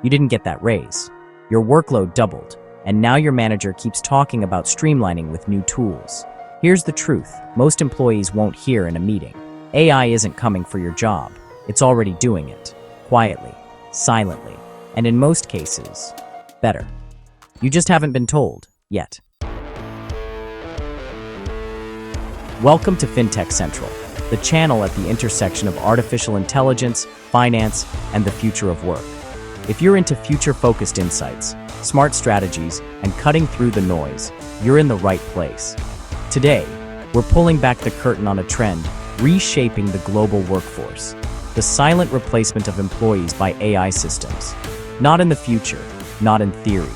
You didn't get that raise. Your workload doubled, and now your manager keeps talking about streamlining with new tools. Here's the truth most employees won't hear in a meeting. AI isn't coming for your job. It's already doing it. Quietly, silently, and in most cases, better. You just haven't been told, yet. Welcome to FinTech Central, the channel at the intersection of artificial intelligence, finance, and the future of work. If you're into future-focused insights, smart strategies, and cutting through the noise, you're in the right place. Today, we're pulling back the curtain on a trend reshaping the global workforce, the silent replacement of employees by AI systems. Not in the future, not in theory,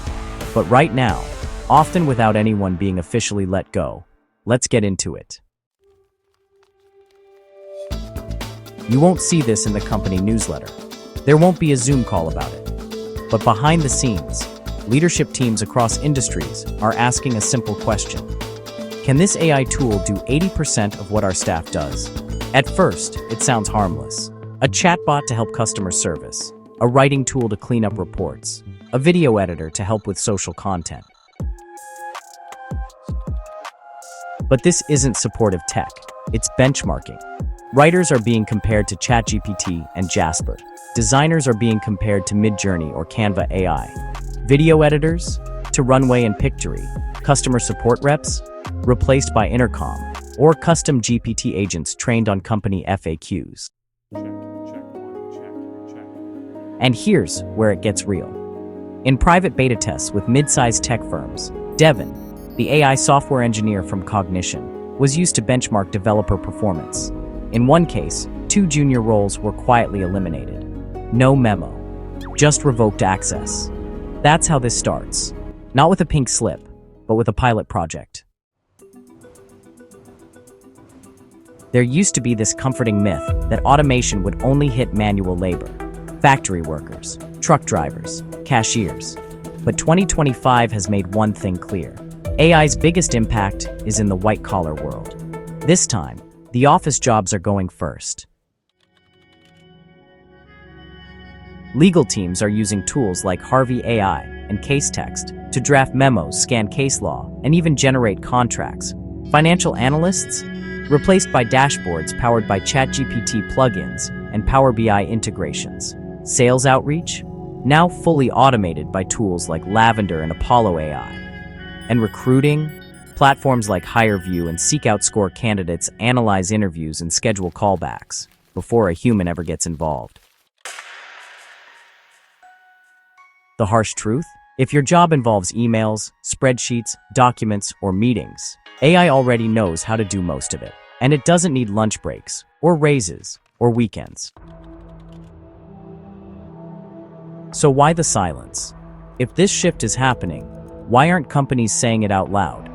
but right now, often without anyone being officially let go. Let's get into it. You won't see this in the company newsletter. There won't be a Zoom call about it. But behind the scenes, leadership teams across industries are asking a simple question. Can this AI tool do 80% of what our staff does? At first, it sounds harmless. A chatbot to help customer service, a writing tool to clean up reports, a video editor to help with social content. But this isn't supportive tech, it's benchmarking. Writers are being compared to ChatGPT and Jasper. Designers are being compared to Midjourney or Canva AI. Video editors to Runway and Pictory. Customer support reps replaced by Intercom or custom GPT agents trained on company FAQs. And here's where it gets real. In private beta tests with mid-sized tech firms, Devin, the AI software engineer from Cognition, was used to benchmark developer performance. In one case, 2 junior roles were quietly eliminated. No memo, just revoked access. That's how this starts. Not with a pink slip, but with a pilot project. There used to be this comforting myth that automation would only hit manual labor. Factory workers, truck drivers, cashiers. But 2025 has made one thing clear. AI's biggest impact is in the white-collar world. This time, the office jobs are going first. Legal teams are using tools like Harvey AI and Case Text to draft memos, scan case law, and even generate contracts. Financial analysts? Replaced by dashboards powered by ChatGPT plugins and Power BI integrations. Sales outreach? Now fully automated by tools like Lavender and Apollo AI. And recruiting? Platforms like HireVue and Seekout score candidates, analyze interviews, and schedule callbacks before a human ever gets involved. The harsh truth? If your job involves emails, spreadsheets, documents, or meetings, AI already knows how to do most of it. And it doesn't need lunch breaks, or raises, or weekends. So why the silence? If this shift is happening, why aren't companies saying it out loud?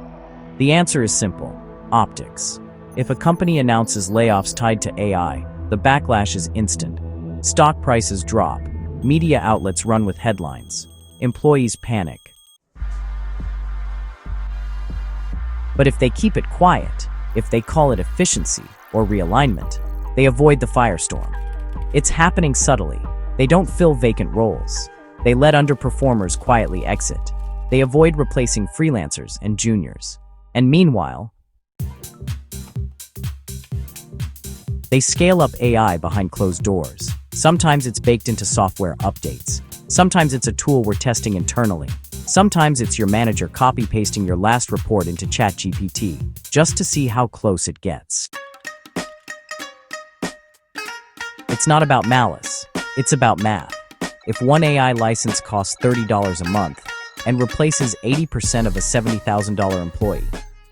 The answer is simple: optics. If a company announces layoffs tied to AI, the backlash is instant. Stock prices drop, media outlets run with headlines, employees panic. But if they keep it quiet, if they call it efficiency or realignment, they avoid the firestorm. It's happening subtly. They don't fill vacant roles. They let underperformers quietly exit. They avoid replacing freelancers and juniors. And meanwhile, they scale up AI behind closed doors. Sometimes it's baked into software updates. Sometimes it's a tool we're testing internally. Sometimes it's your manager copy-pasting your last report into ChatGPT, just to see how close it gets. It's not about malice, it's about math. If one AI license costs $30 a month and replaces 80% of a $70,000 employee,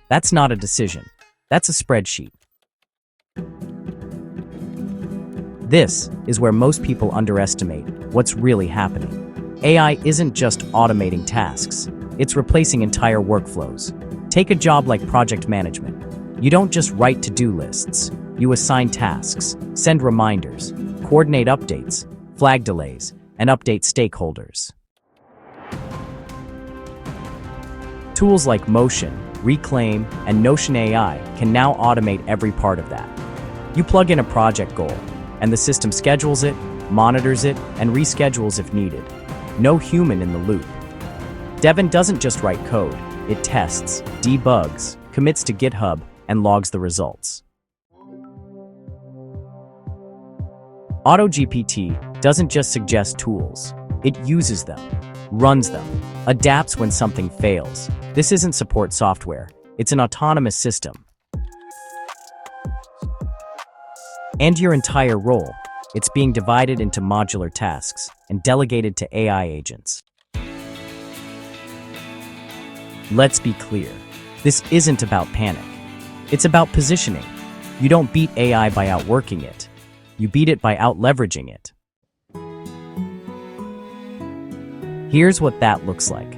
that's not a decision, that's a spreadsheet. This is where most people underestimate what's really happening. AI isn't just automating tasks, it's replacing entire workflows. Take a job like project management. You don't just write to-do lists. You assign tasks, send reminders, coordinate updates, flag delays, and update stakeholders. Tools like Motion, Reclaim, and Notion AI can now automate every part of that. You plug in a project goal, and the system schedules it, monitors it, and reschedules if needed. no human in the loop. Devin doesn't just write code, it tests, debugs, commits to GitHub, and logs the results. AutoGPT doesn't just suggest tools, it uses them, runs them, adapts when something fails. This isn't support software, it's an autonomous system. And your entire role, it's being divided into modular tasks and delegated to AI agents. Let's be clear, this isn't about panic. It's about positioning. You don't beat AI by outworking it. You beat it by out-leveraging it. Here's what that looks like.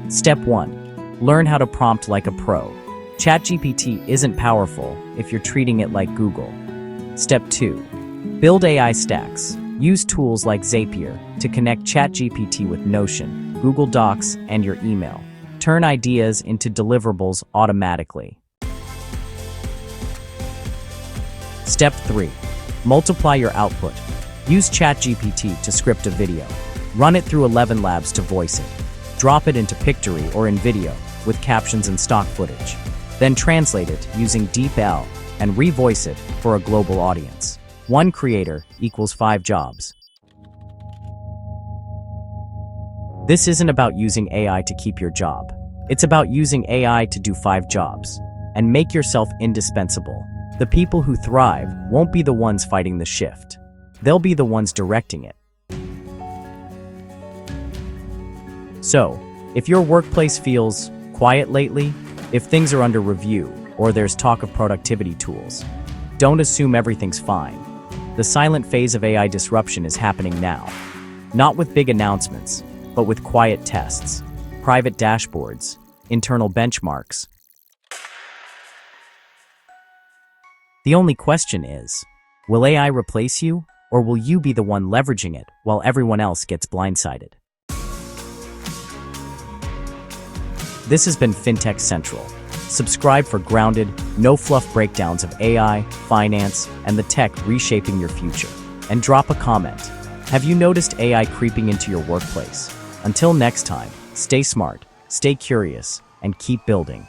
Step 1. Learn how to prompt like a pro. ChatGPT isn't powerful if you're treating it like Google. Step 2. Build AI stacks. Use tools like Zapier to connect ChatGPT with Notion, Google Docs, and your email. Turn ideas into deliverables automatically. Step 3. Multiply your output. Use ChatGPT to script a video. Run it through 11 labs to voice it. Drop it into Pictory or in video with captions and stock footage. Then translate it using DeepL and revoice it for a global audience. 1 creator equals 5 jobs. This isn't about using AI to keep your job. It's about using AI to do 5 jobs and make yourself indispensable. The people who thrive won't be the ones fighting the shift. They'll be the ones directing it. So, if your workplace feels quiet lately, if things are under review, or there's talk of productivity tools, don't assume everything's fine. The silent phase of AI disruption is happening now. Not with big announcements, but with quiet tests, private dashboards, internal benchmarks. The only question is, will AI replace you, or will you be the one leveraging it while everyone else gets blindsided? This has been FinTech Central. Subscribe for grounded, no-fluff breakdowns of AI, finance, and the tech reshaping your future. And drop a comment. Have you noticed AI creeping into your workplace? Until next time, stay smart, stay curious, and keep building.